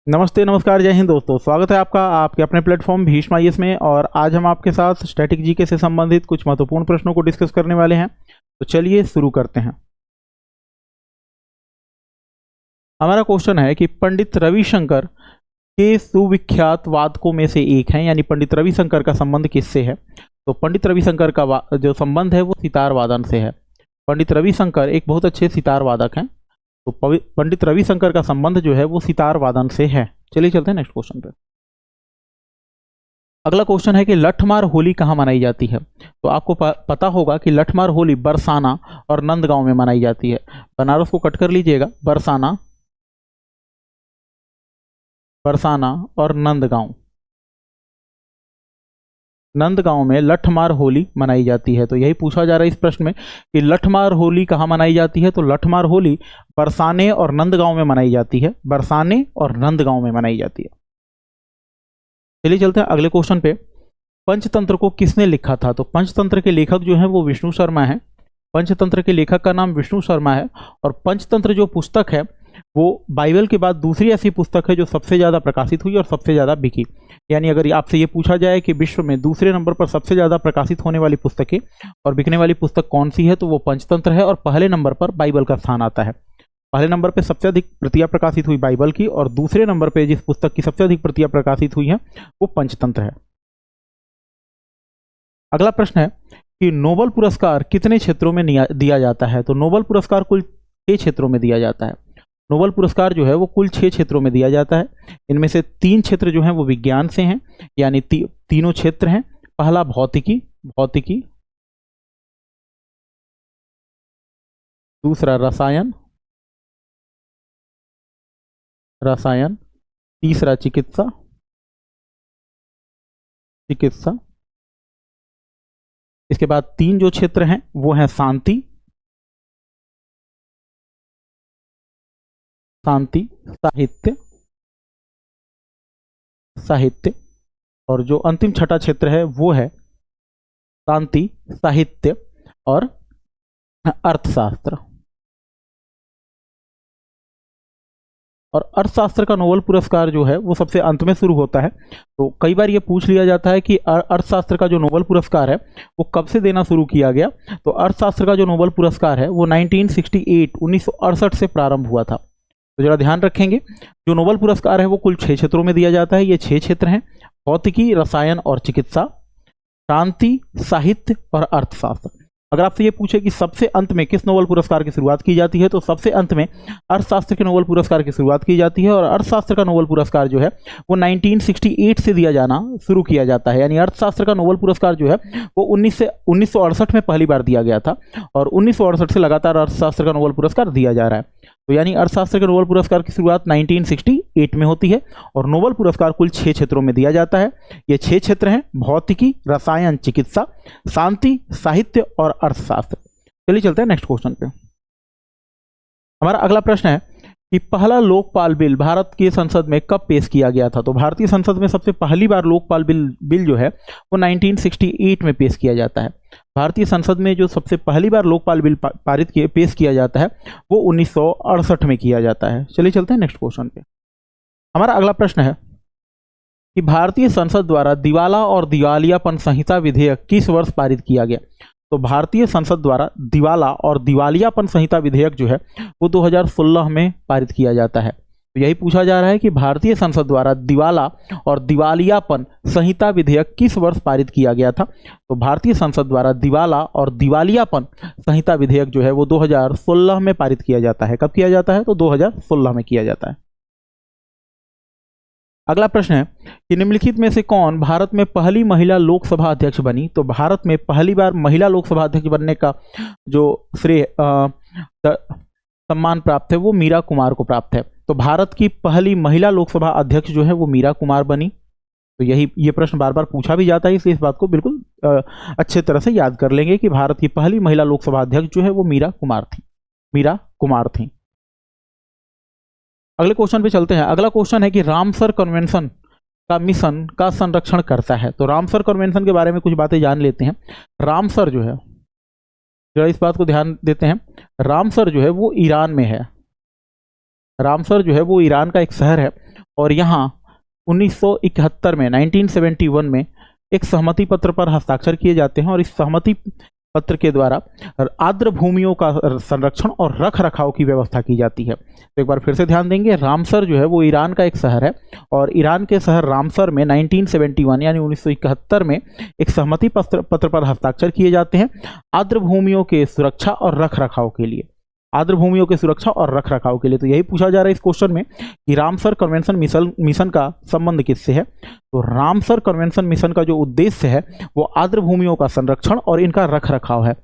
नमस्ते नमस्कार जय हिंद दोस्तों, स्वागत है आपका आपके अपने प्लेटफॉर्म भीष्म आईएएस में। और आज हम आपके साथ स्टैटिक जीके से संबंधित कुछ महत्वपूर्ण प्रश्नों को डिस्कस करने वाले हैं। तो चलिए शुरू करते हैं। हमारा क्वेश्चन है कि पंडित रविशंकर के सुविख्यात वादकों में से एक हैं, यानी पंडित रविशंकर का संबंध किससे है। तो पंडित रविशंकर का जो संबंध है वो सितार वादन से है। पंडित रविशंकर एक बहुत अच्छे सितार वादक हैं, तो पंडित रविशंकर का संबंध जो है वो सितार वादन से है। चलिए चलते हैं नेक्स्ट क्वेश्चन पे। अगला क्वेश्चन है कि लठमार होली कहाँ मनाई जाती है। तो आपको पता होगा कि लठमार होली बरसाना और नंदगांव में मनाई जाती है। बनारस को कट कर लीजिएगा, बरसाना बरसाना और नंदगांव। नंदगांव में लठमार होली मनाई जाती है। तो यही पूछा जा रहा है इस प्रश्न में कि लठमार होली कहाँ मनाई जाती है। तो लठमार होली बरसाने और नंदगांव में मनाई जाती है। बरसाने और नंदगांव में मनाई जाती है। चलिए चलते हैं अगले क्वेश्चन पे। पंचतंत्र को किसने लिखा था। तो पंचतंत्र के लेखक जो हैं वो विष्णु शर्मा हैं। पंचतंत्र के लेखक का नाम विष्णु शर्मा है। और पंचतंत्र जो पुस्तक है वो बाइबल के बाद दूसरी ऐसी पुस्तक है जो सबसे ज़्यादा प्रकाशित हुई और सबसे ज़्यादा बिकी। यानी अगर आपसे ये पूछा जाए कि विश्व में दूसरे नंबर पर सबसे ज़्यादा प्रकाशित होने वाली पुस्तकें और बिकने वाली पुस्तक कौन सी है, तो वो पंचतंत्र है। और पहले नंबर पर बाइबल का स्थान आता है। पहले नंबर पर सबसे अधिक प्रतियां प्रकाशित हुई बाइबल की, और दूसरे नंबर पर जिस पुस्तक की सबसे अधिक प्रतियां प्रकाशित हुई हैं वो पंचतंत्र है। अगला प्रश्न है कि नोबेल पुरस्कार कितने क्षेत्रों में दिया जाता है। तो नोबेल पुरस्कार कुल 6 क्षेत्रों में दिया जाता है। नोबेल पुरस्कार जो है वो कुल 6 क्षेत्रों में दिया जाता है। इनमें से 3 क्षेत्र जो हैं वो विज्ञान से हैं, यानी तीनों क्षेत्र हैं। पहला भौतिकी, दूसरा रसायन, तीसरा चिकित्सा, इसके बाद 3 जो क्षेत्र हैं वो हैं शांति, साहित्य, और जो अंतिम छठा क्षेत्र है वो है शांति, साहित्य और अर्थशास्त्र। और अर्थशास्त्र का नोबेल पुरस्कार जो है वो सबसे अंत में शुरू होता है। तो कई बार ये पूछ लिया जाता है कि अर्थशास्त्र का जो नोबेल पुरस्कार है वो कब से देना शुरू किया गया। तो अर्थशास्त्र का जो नोबेल पुरस्कार है वो 1968 से प्रारंभ हुआ था। तो जरा ध्यान रखेंगे, जो नोबेल पुरस्कार है वो कुल 6 क्षेत्रों में दिया जाता है। ये 6 क्षेत्र हैं: भौतिकी, रसायन और चिकित्सा, शांति, साहित्य और अर्थशास्त्र। अगर आपसे ये पूछे कि सबसे अंत में किस नोबेल पुरस्कार की शुरुआत की जाती है, तो सबसे अंत में अर्थशास्त्र के नोबेल पुरस्कार की शुरुआत की जाती है। और अर्थशास्त्र का नोबेल पुरस्कार जो है वो 1968 से दिया जाना शुरू किया जाता है। यानी अर्थशास्त्र का नोबेल पुरस्कार जो है वो 1968 में पहली बार दिया गया था, और 1968 से लगातार अर्थशास्त्र का नोबेल पुरस्कार दिया जा रहा है। तो यानी अर्थशास्त्र के नोबेल पुरस्कार की शुरुआत 1968 में होती है, और नोबेल पुरस्कार कुल 6 क्षेत्रों में दिया जाता है। ये 6 क्षेत्र हैं: भौतिकी, रसायन, चिकित्सा, शांति, साहित्य और अर्थशास्त्र। चलिए चलते हैं नेक्स्ट क्वेश्चन पे। हमारा अगला प्रश्न है कि पहला लोकपाल बिल भारत की संसद में कब पेश किया गया था। तो भारतीय संसद में सबसे पहली बार लोकपाल बिल जो है वो 1968 में पेश किया जाता है। भारतीय संसद में जो सबसे पहली बार लोकपाल बिल पेश किया जाता है वो 1968 में किया जाता है। चलिए चलते हैं नेक्स्ट क्वेश्चन पे। हमारा अगला प्रश्न है कि भारतीय संसद द्वारा दिवाला और दिवालियापन संहिता विधेयक किस वर्ष पारित किया गया। तो भारतीय संसद द्वारा दिवाला और दिवालियापन संहिता विधेयक जो है वो 2016 में पारित किया जाता है। तो यही पूछा जा रहा है कि भारतीय संसद द्वारा दिवाला और दिवालियापन संहिता विधेयक किस वर्ष पारित किया गया था। तो भारतीय संसद द्वारा दिवाला और दिवालियापन संहिता विधेयक जो है वो 2016 में पारित किया जाता है। कब किया जाता है, तो 2016 में किया जाता है। अगला प्रश्न है कि निम्नलिखित में से कौन भारत में पहली महिला लोकसभा अध्यक्ष बनी। तो भारत में पहली बार महिला लोकसभा अध्यक्ष बनने का जो श्रेय सम्मान प्राप्त है वो मीरा कुमार को प्राप्त है। तो भारत की पहली महिला लोकसभा अध्यक्ष जो है वो मीरा कुमार बनी। तो ये प्रश्न बार बार पूछा भी जाता है, इसलिए इस बात को बिल्कुल अच्छे तरह से याद कर लेंगे कि भारत की पहली महिला लोकसभा अध्यक्ष जो है वो मीरा कुमार थी। अगले क्वेश्चन पे चलते हैं। अगला क्वेश्चन है कि रामसर कन्वेंशन का मिशन का संरक्षण करता है। तो रामसर कन्वेंशन के बारे में कुछ बातें जान लेते हैं। रामसर जो है, जरा इस बात को ध्यान देते हैं, रामसर जो है वो ईरान में है। रामसर जो है वो ईरान का एक शहर है, और यहाँ 1971 में 1971 में एक सहमति पत्र पर हस्ताक्षर किए जाते हैं और इस सहमति पत्र के द्वारा आर्द्र भूमियों का संरक्षण और रख रखाव की व्यवस्था की जाती है। तो एक बार फिर से ध्यान देंगे, रामसर जो है वो ईरान का एक शहर है और ईरान के शहर रामसर में 1971 यानी 1971 में एक सहमति पत्र पर हस्ताक्षर किए जाते हैं आर्द्र भूमियों के सुरक्षा और रख रखाव के लिए, आर्द्र भूमियों के सुरक्षा और रख रखाव के लिए। तो यही पूछा जा रहा है इस क्वेश्चन में कि रामसर कन्वेंशन मिशन का संबंध किससे है। तो रामसर कन्वेंशन मिशन का जो उद्देश्य है वो आर्द्र भूमियों का संरक्षण और इनका रख रखाव है,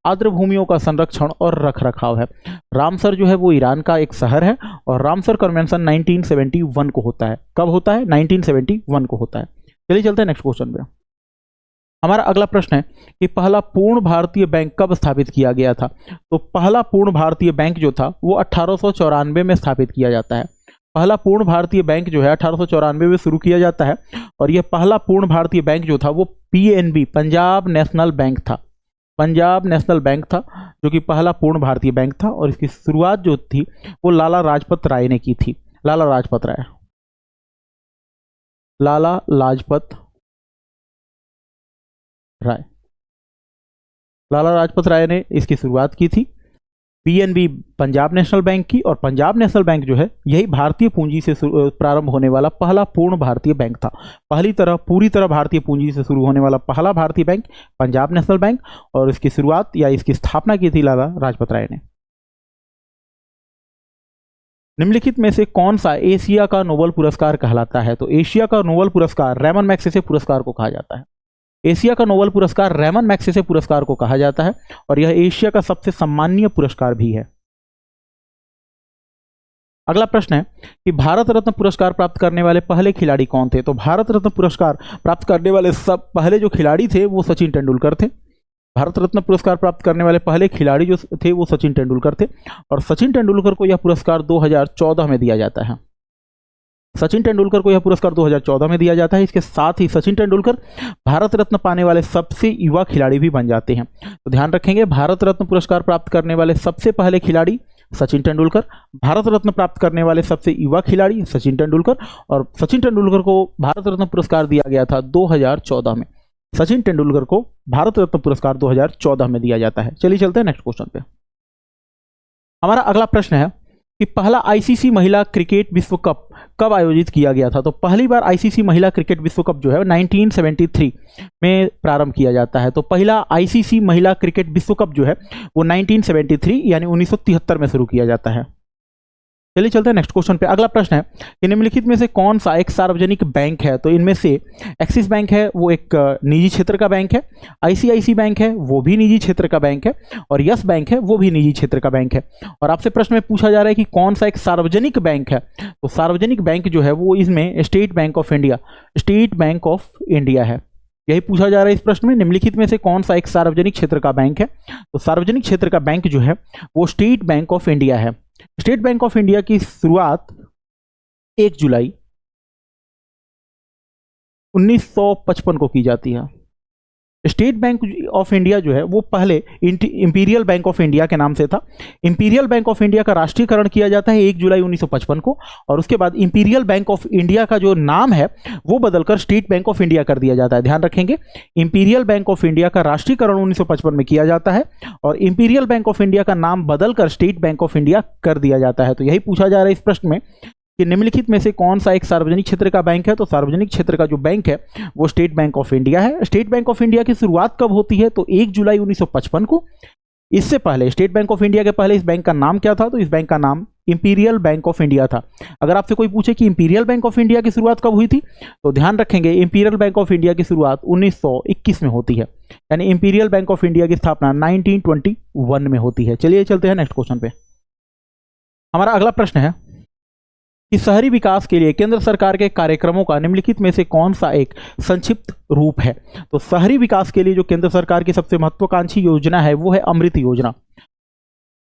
आर्द्र भूमियों का संरक्षण और रख रखाव है। रामसर जो है वो ईरान का एक शहर है और रामसर कन्वेंशन 1971 को होता है। कब होता है? 1971 को होता है। चलिए चलते हैं नेक्स्ट क्वेश्चन पे। हमारा अगला प्रश्न है कि पहला पूर्ण भारतीय बैंक कब स्थापित किया गया था। तो पहला पूर्ण भारतीय बैंक जो था वो 1894 में स्थापित किया जाता है। पहला पूर्ण भारतीय बैंक जो है 1894 में शुरू किया जाता है और यह पहला पूर्ण भारतीय बैंक जो था वो पीएनबी पंजाब नेशनल बैंक था। पंजाब नेशनल बैंक था जो कि पहला पूर्ण भारतीय बैंक था और इसकी शुरुआत जो थी वो लाला लाजपत राय ने की थी। लाला लाजपत राय, लाला लाजपत राय, लाला लाजपत राय ने इसकी शुरुआत की थी पीएनबी पंजाब नेशनल बैंक की। और पंजाब नेशनल बैंक जो है यही भारतीय पूंजी से प्रारंभ होने वाला पहला पूर्ण भारतीय बैंक था। पूरी तरह भारतीय पूंजी से शुरू होने वाला पहला भारतीय बैंक पंजाब नेशनल बैंक और इसकी शुरुआत या इसकी स्थापना की थी लाला लाजपत राय ने। निम्नलिखित में से कौन सा एशिया का नोबेल पुरस्कार कहलाता है। तो एशिया का नोबेल पुरस्कार रैमन मैग्सेसे पुरस्कार को कहा जाता है। एशिया का नोबेल पुरस्कार रैमन मैग्सेसे पुरस्कार को कहा जाता है और यह एशिया का सबसे सम्माननीय पुरस्कार भी है। अगला प्रश्न है कि भारत रत्न पुरस्कार प्राप्त करने वाले पहले खिलाड़ी कौन थे। तो भारत रत्न पुरस्कार प्राप्त करने वाले सब पहले जो खिलाड़ी थे वो सचिन तेंदुलकर थे। भारत रत्न पुरस्कार प्राप्त करने वाले पहले खिलाड़ी जो थे वो सचिन तेंदुलकर थे और सचिन तेंदुलकर को यह पुरस्कार 2014 में दिया जाता है। सचिन तेंदुलकर को यह पुरस्कार 2014 में दिया जाता है। इसके साथ ही सचिन तेंदुलकर भारत रत्न पाने वाले सबसे युवा खिलाड़ी भी बन जाते हैं। तो ध्यान रखेंगे, भारत रत्न पुरस्कार प्राप्त करने वाले सबसे पहले खिलाड़ी सचिन तेंदुलकर, भारत रत्न प्राप्त करने वाले सबसे युवा खिलाड़ी सचिन तेंदुलकर और सचिन तेंदुलकर को भारत रत्न पुरस्कार दिया गया था 2014 में। सचिन तेंदुलकर को भारत रत्न पुरस्कार 2014 में दिया जाता है। चलिए चलते हैं नेक्स्ट क्वेश्चन पे। हमारा अगला प्रश्न है कि पहला आईसीसी महिला क्रिकेट विश्व कप कब आयोजित किया गया था। तो पहली बार आईसीसी महिला क्रिकेट विश्व कप जो है 1973 में प्रारंभ किया जाता है। तो पहला आईसीसी महिला क्रिकेट विश्व कप जो है वो 1973 यानी 1973 में शुरू किया जाता है। चलिए चलते हैं नेक्स्ट क्वेश्चन पे। अगला प्रश्न है कि निम्नलिखित में से कौन सा एक सार्वजनिक बैंक है। तो इनमें से एक्सिस बैंक है वो एक निजी क्षेत्र का बैंक है, आईसीआईसी बैंक है वो भी निजी क्षेत्र का बैंक है और यस बैंक है वो भी निजी क्षेत्र का बैंक है। और आपसे प्रश्न में पूछा जा रहा है कि कौन सा एक सार्वजनिक बैंक है। तो सार्वजनिक बैंक जो है वो इसमें स्टेट बैंक ऑफ इंडिया है। यही पूछा जा रहा है इस प्रश्न में, निम्नलिखित में से कौन सा एक सार्वजनिक क्षेत्र का बैंक है। तो सार्वजनिक क्षेत्र का बैंक जो है वो स्टेट बैंक ऑफ इंडिया है। स्टेट बैंक ऑफ इंडिया की शुरुआत 1 जुलाई 1955 को की जाती है। स्टेट बैंक ऑफ इंडिया जो है वो पहले इंपीरियल बैंक ऑफ इंडिया के नाम से था। इंपीरियल बैंक ऑफ इंडिया का राष्ट्रीयकरण किया जाता है 1 जुलाई 1955 को और उसके बाद इंपीरियल बैंक ऑफ इंडिया का जो नाम है वो बदलकर स्टेट बैंक ऑफ इंडिया कर दिया जाता है। ध्यान रखेंगे, इंपीरियल बैंक ऑफ इंडिया का राष्ट्रीयकरण 1955 में किया जाता है और इंपीरियल बैंक ऑफ इंडिया का नाम बदलकर स्टेट बैंक ऑफ इंडिया कर दिया जाता है। तो यही पूछा जा रहा है इस प्रश्न में कि निम्नलिखित में से कौन सा एक सार्वजनिक क्षेत्र का बैंक है। तो सार्वजनिक क्षेत्र का जो बैंक है वो स्टेट बैंक ऑफ इंडिया है। स्टेट बैंक ऑफ इंडिया की शुरुआत कब होती है। तो 1 जुलाई 1955 को। इससे पहले स्टेट बैंक ऑफ इंडिया के पहले इस बैंक का नाम क्या था। तो इस बैंक का नाम इंपीरियल बैंक ऑफ इंडिया था। अगर आपसे कोई पूछे कि इंपीरियल बैंक ऑफ इंडिया की शुरुआत कब हुई थी तो ध्यान रखेंगे इंपीरियल बैंक ऑफ इंडिया की शुरुआत 1921 में होती है, यानी इंपीरियल बैंक ऑफ इंडिया की स्थापना 1921 में होती है। चलिए चलते हैं नेक्स्ट क्वेश्चन पे। हमारा अगला प्रश्न है कि शहरी विकास के लिए केंद्र सरकार के कार्यक्रमों का निम्नलिखित में से कौन सा एक संक्षिप्त रूप है। तो शहरी विकास के लिए जो केंद्र सरकार की सबसे महत्वाकांक्षी योजना है वो है अमृत योजना।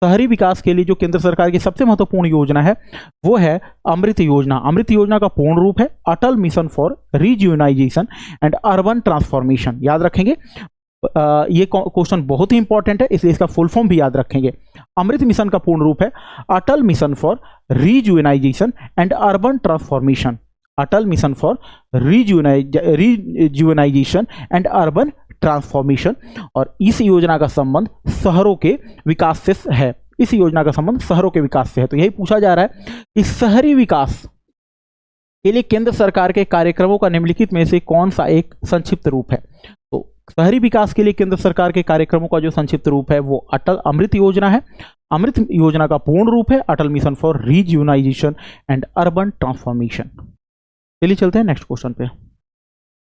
शहरी विकास के लिए जो केंद्र सरकार की सबसे महत्वपूर्ण योजना है वो है अमृत योजना। अमृत योजना का पूर्ण रूप है Atal mission for rejuvenation and urban transformation. याद रखेंगे, ये क्वेश्चन बहुत ही इंपॉर्टेंट है, इसलिए इसका फुल फॉर्म भी याद रखेंगे। अमृत मिशन का पूर्ण रूप है Atal mission for rejuvenation and urban transformation. Atal mission for rejuvenation and urban transformation. और इस योजना का संबंध शहरों के विकास से है। इस योजना का संबंध शहरों के विकास से है। तो यही पूछा जा रहा है कि शहरी विकास के लिए केंद्र सरकार के कार्यक्रमों का निम्नलिखित में से कौन सा एक संक्षिप्त रूप है। तो शहरी विकास के लिए केंद्र सरकार के कार्यक्रमों का जो संक्षिप्त रूप है वो अटल अमृत योजना है। अमृत योजना का पूर्ण रूप है Atal mission for rejuvenation and urban transformation. चलिए चलते हैं नेक्स्ट क्वेश्चन पे।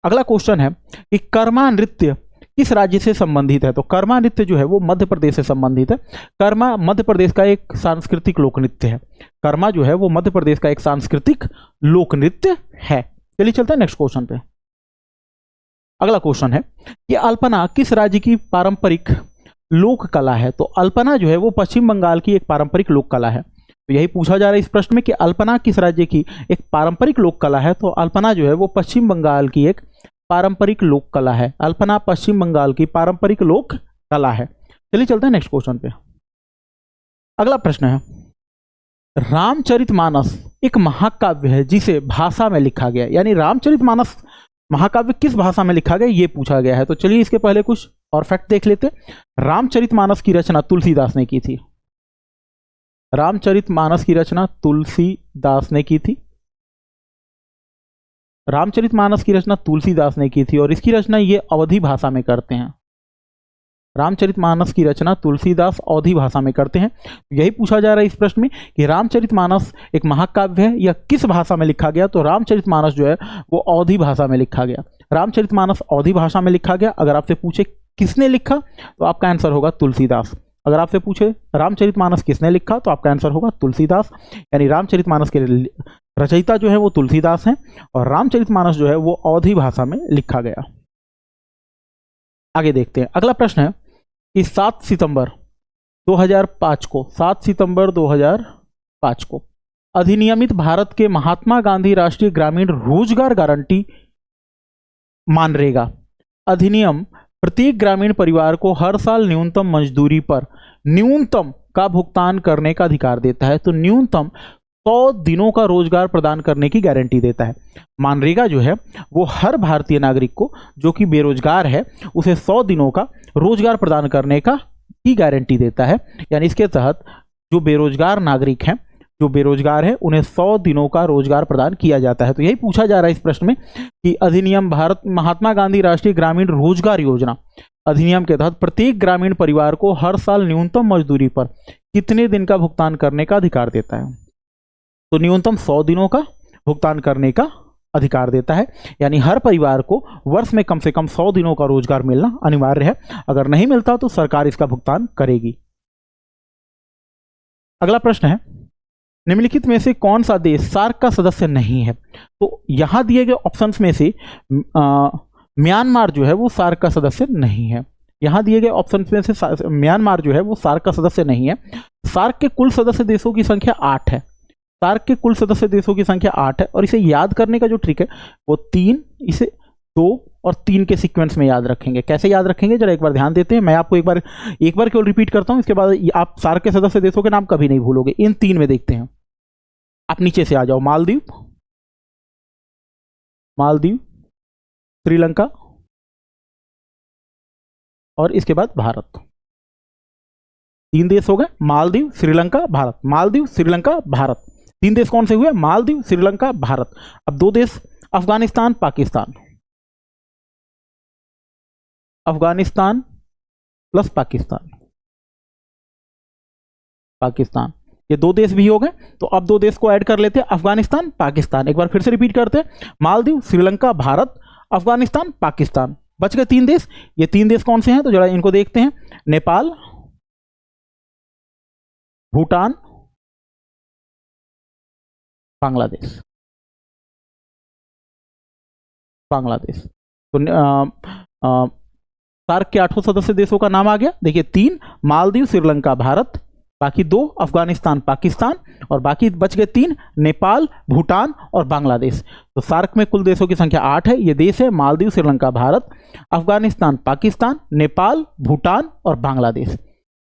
अगला क्वेश्चन है कि कर्मा नृत्य किस राज्य से संबंधित है। तो कर्मा नृत्य जो है वो मध्य प्रदेश से संबंधित है। कर्मा मध्य प्रदेश का एक सांस्कृतिक लोक नृत्य है। कर्मा जो है वो मध्य प्रदेश का एक सांस्कृतिक लोक नृत्य है। चलिए चलते हैं नेक्स्ट क्वेश्चन पे। अगला क्वेश्चन है कि अल्पना किस राज्य की पारंपरिक लोक कला है। तो अल्पना जो है वो पश्चिम बंगाल की एक पारंपरिक लोक कला है। तो यही पूछा जा रहा है इस प्रश्न में कि अल्पना किस राज्य की एक पारंपरिक लोक कला है। तो अल्पना जो है वो पश्चिम बंगाल की एक पारंपरिक लोक कला है। अल्पना पश्चिम बंगाल की पारंपरिक लोक कला है। चलिए चलते हैं नेक्स्ट क्वेश्चन पे। अगला प्रश्न है रामचरितमानस एक महाकाव्य है जिसे भाषा में लिखा गया। यानी रामचरितमानस महाकाव्य किस भाषा में लिखा गया ये पूछा गया है। तो चलिए इसके पहले कुछ और फैक्ट देख लेते। रामचरितमानस की रचना तुलसीदास ने की थी। रामचरितमानस की रचना तुलसीदास ने की थी। रामचरितमानस की रचना तुलसीदास ने की थी और इसकी रचना ये अवधी भाषा में करते हैं। रामचरितमानस की रचना तुलसीदास अवधी भाषा में करते हैं। यही पूछा जा रहा है इस प्रश्न में कि रामचरितमानस एक महाकाव्य है या किस भाषा में लिखा गया। तो रामचरितमानस जो है वो अवधी भाषा में लिखा गया। रामचरितमानस अवधी भाषा में लिखा गया। अगर आपसे पूछे किसने लिखा तो आपका आंसर होगा तुलसीदास। अगर आपसे पूछे रामचरितमानस किसने लिखा तो आपका आंसर होगा तुलसीदास। यानी रामचरितमानस के रचयिता जो है वो तुलसीदास हैं और रामचरितमानस जो है वो अवधी भाषा में लिखा गया। आगे देखते हैं। अगला प्रश्न है कि 7 सितंबर 2005 को 7 सितंबर 2005 को अधिनियमित भारत के महात्मा गांधी राष्ट्रीय ग्रामीण रोजगार गारंटी मानरेगा अधिनियम प्रत्येक ग्रामीण परिवार को हर साल न्यूनतम मजदूरी पर न्यूनतम का भुगतान करने का अधिकार देता है। तो न्यूनतम 100 दिनों का रोजगार प्रदान करने की गारंटी देता है। मानरेगा जो है वो हर भारतीय नागरिक को जो कि बेरोजगार है उसे 100 दिनों का रोजगार प्रदान करने का की गारंटी देता है। यानी इसके तहत जो बेरोजगार नागरिक हैं, जो बेरोजगार है उन्हें 100 दिनों का रोजगार प्रदान किया जाता है। तो यही पूछा जा रहा है इस प्रश्न में कि अधिनियम भारत महात्मा गांधी राष्ट्रीय ग्रामीण रोजगार योजना अधिनियम के तहत प्रत्येक ग्रामीण परिवार को हर साल न्यूनतम मजदूरी पर कितने दिन का भुगतान करने का अधिकार देता है। तो न्यूनतम 100 दिनों का भुगतान करने का अधिकार देता है। यानी हर परिवार को वर्ष में कम से कम 100 दिनों का रोजगार मिलना अनिवार्य है। अगर नहीं मिलता तो सरकार इसका भुगतान करेगी। अगला प्रश्न है निम्नलिखित में से कौन सा देश सार्क का सदस्य नहीं है। तो यहां दिए गए ऑप्शंस में से म्यांमार जो है वो सार्क का सदस्य नहीं है। यहां दिए गए ऑप्शंस में से म्यांमार जो है वो सार्क का सदस्य नहीं है। सार्क के कुल सदस्य देशों की संख्या 8 है। सार्क के कुल सदस्य देशों की संख्या 8 है और इसे याद करने का जो ट्रिक है वो 3, इसे 2 और 3 के सीक्वेंस में याद रखेंगे। कैसे याद रखेंगे जरा एक बार ध्यान देते हैं। मैं आपको एक बार केवल रिपीट करता हूं, इसके बाद आप सार्क के सदस्य देशों के नाम कभी नहीं भूलोगे। इन 3 में देखते हैं। आप नीचे से आ जाओ। मालदीव, श्रीलंका और इसके बाद भारत। 3 देश हो गए, मालदीव, श्रीलंका, भारत। मालदीव, श्रीलंका, भारत। 3 देश कौन से हुए? मालदीव, श्रीलंका, भारत। अब 2 देश अफगानिस्तान, पाकिस्तान। अफगानिस्तान प्लस पाकिस्तान। पाकिस्तान, ये 2 देश भी हो गए। तो अब 2 देश को ऐड कर लेते हैं, अफगानिस्तान, पाकिस्तान। एक बार फिर से रिपीट करते हैं, मालदीव, श्रीलंका, भारत, अफगानिस्तान, पाकिस्तान। बच गए 3 देश। ये 3 देश कौन से हैं तो जरा इनको देखते हैं। नेपाल, भूटान, बांग्लादेश। बांग्लादेश। तो सार्क के 8 सदस्य देशों का नाम आ गया। देखिए 3 मालदीव, श्रीलंका, भारत, बाकी 2 अफगानिस्तान पाकिस्तान, और बाकी बच गए 3 नेपाल, भूटान और बांग्लादेश। तो सार्क में कुल देशों की संख्या 8 है। ये देश है मालदीव, श्रीलंका, भारत, अफगानिस्तान, पाकिस्तान, नेपाल, भूटान और बांग्लादेश।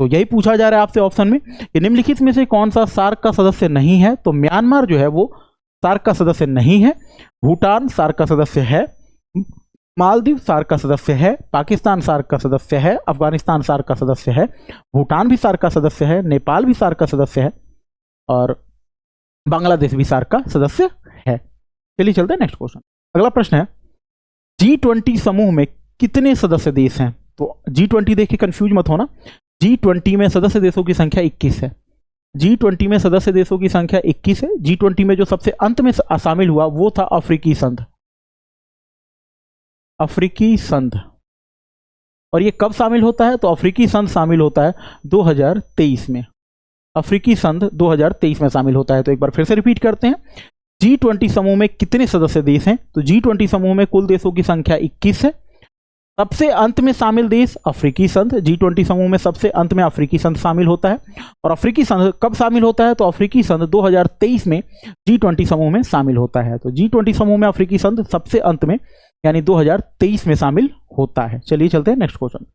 तो यही पूछा जा रहा है आपसे ऑप्शन में कि निम्नलिखित में से कौन सा सार्क का सदस्य नहीं है। तो म्यांमार जो है वो सार्क का सदस्य नहीं है, भूटान सार्क का सदस्य है, मालदीव सार्क का सदस्य है, पाकिस्तान सार्क का सदस्य है, अफगानिस्तान सार्क का सदस्य है, भूटान भी सार्क का सदस्य है, नेपाल भी सार्क का सदस्य है और बांग्लादेश भी सार्क का सदस्य है। चलिए चलते हैं नेक्स्ट क्वेश्चन। अगला प्रश्न है, G20 समूह में कितने सदस्य देश हैं। तो G20 देख के कंफ्यूज मत होना, G20 में सदस्य देशों की संख्या 21 है। G20 में सदस्य देशों की संख्या 21 है। G20 में जो सबसे अंत में शामिल हुआ वो था अफ्रीकी संघ, अफ्रीकी संघ। और ये कब शामिल होता है। तो अफ्रीकी संघ शामिल होता है 2023 में, अफ्रीकी संघ 2023 में शामिल होता है। तो एक बार फिर से रिपीट करते हैं, G20 समूह में कितने सदस्य देश हैं। तो G20 समूह में कुल देशों की संख्या 21 है। सबसे अंत में शामिल देश अफ्रीकी संघ, G20 समूह में सबसे अंत में अफ्रीकी संघ शामिल होता है। और अफ्रीकी संघ कब शामिल होता है। तो अफ्रीकी संघ 2023 में G20 समूह में शामिल होता है। तो G20 समूह में अफ्रीकी संघ सबसे अंत में यानी 2023 में शामिल होता है। चलिए चलते हैं नेक्स्ट क्वेश्चन।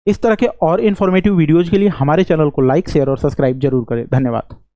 इस तरह के और इंफॉर्मेटिव वीडियोज के लिए हमारे चैनल को लाइक, शेयर और सब्सक्राइब जरूर करें। धन्यवाद।